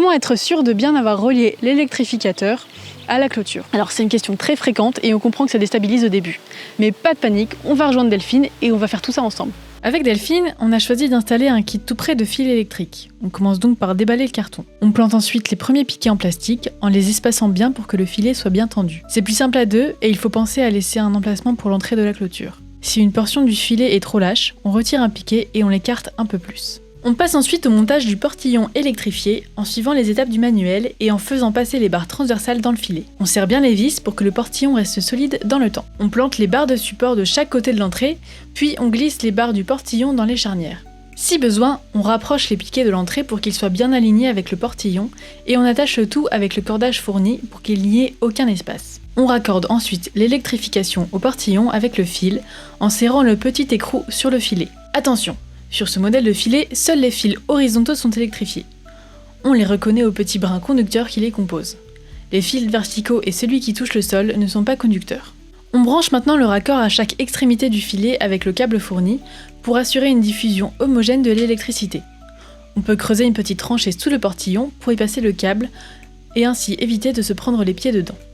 Comment être sûr de bien avoir relié l'électrificateur à la clôture? Alors c'est une question très fréquente et on comprend que ça déstabilise au début. Mais pas de panique, on va rejoindre Delphine et on va faire tout ça ensemble. Avec Delphine, on a choisi d'installer un kit tout près de fil électrique. On commence donc par déballer le carton. On plante ensuite les premiers piquets en plastique en les espaçant bien pour que le filet soit bien tendu. C'est plus simple à deux et il faut penser à laisser un emplacement pour l'entrée de la clôture. Si une portion du filet est trop lâche, on retire un piquet et on l'écarte un peu plus. On passe ensuite au montage du portillon électrifié en suivant les étapes du manuel et en faisant passer les barres transversales dans le filet. On serre bien les vis pour que le portillon reste solide dans le temps. On plante les barres de support de chaque côté de l'entrée, puis on glisse les barres du portillon dans les charnières. Si besoin, on rapproche les piquets de l'entrée pour qu'ils soient bien alignés avec le portillon et on attache le tout avec le cordage fourni pour qu'il n'y ait aucun espace. On raccorde ensuite l'électrification au portillon avec le fil en serrant le petit écrou sur le filet. Attention! Sur ce modèle de filet, seuls les fils horizontaux sont électrifiés. On les reconnaît aux petits brins conducteurs qui les composent. Les fils verticaux et celui qui touche le sol ne sont pas conducteurs. On branche maintenant le raccord à chaque extrémité du filet avec le câble fourni pour assurer une diffusion homogène de l'électricité. On peut creuser une petite tranchée sous le portillon pour y passer le câble et ainsi éviter de se prendre les pieds dedans.